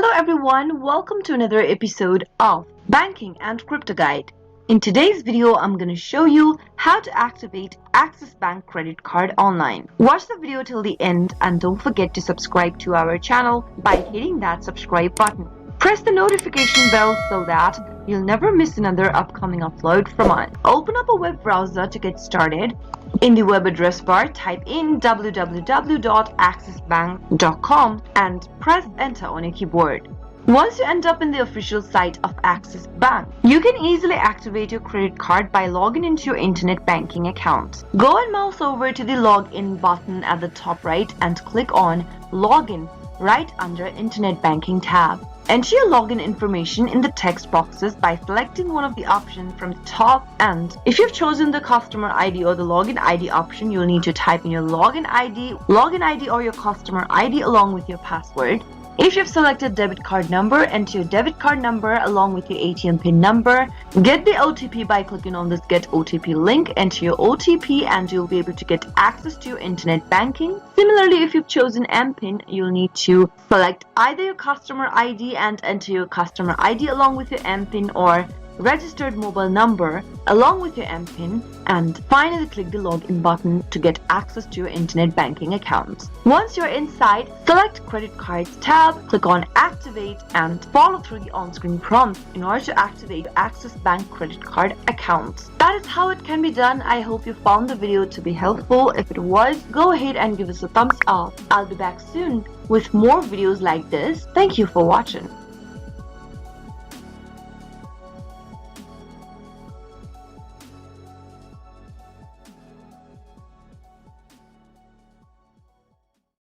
Hello everyone, welcome to another episode of Banking and Crypto Guide. In today's video, I'm going to show you how to activate Axis Bank credit card online. Watch the video till the end and don't forget to subscribe to our channel by hitting that subscribe button. Press the notification bell so that you'll never miss another upcoming upload from us. Open up a web browser to get started. In the web address bar, type in www.axisbank.com and press enter on your keyboard. Once you end up in the official site of Axis Bank, you can easily activate your credit card by logging into your internet banking account. Go and mouse over to the login button at the top right and click on Login right under Internet Banking tab. Enter your login information in the text boxes by selecting one of the options from the top, and if you've chosen the customer ID or the login ID option, you'll need to type in your login ID or your customer ID along with your password. If you've selected debit card number, enter your debit card number along with your ATM PIN number. Get the OTP by clicking on this Get OTP link. Enter your OTP and you'll be able to get access to your internet banking. Similarly, if you've chosen MPIN, you'll need to select either your customer ID and enter your customer ID along with your MPIN, or registered mobile number along with your MPIN, and finally click the login button to get access to your internet banking account. Once you're inside, select credit cards tab, click on activate and follow through the on-screen prompts in order to activate your Axis Bank credit card account. That is how it can be done. I hope you found the video to be helpful. If it was, go ahead and give us a thumbs up. I'll be back soon with more videos like this. Thank you for watching.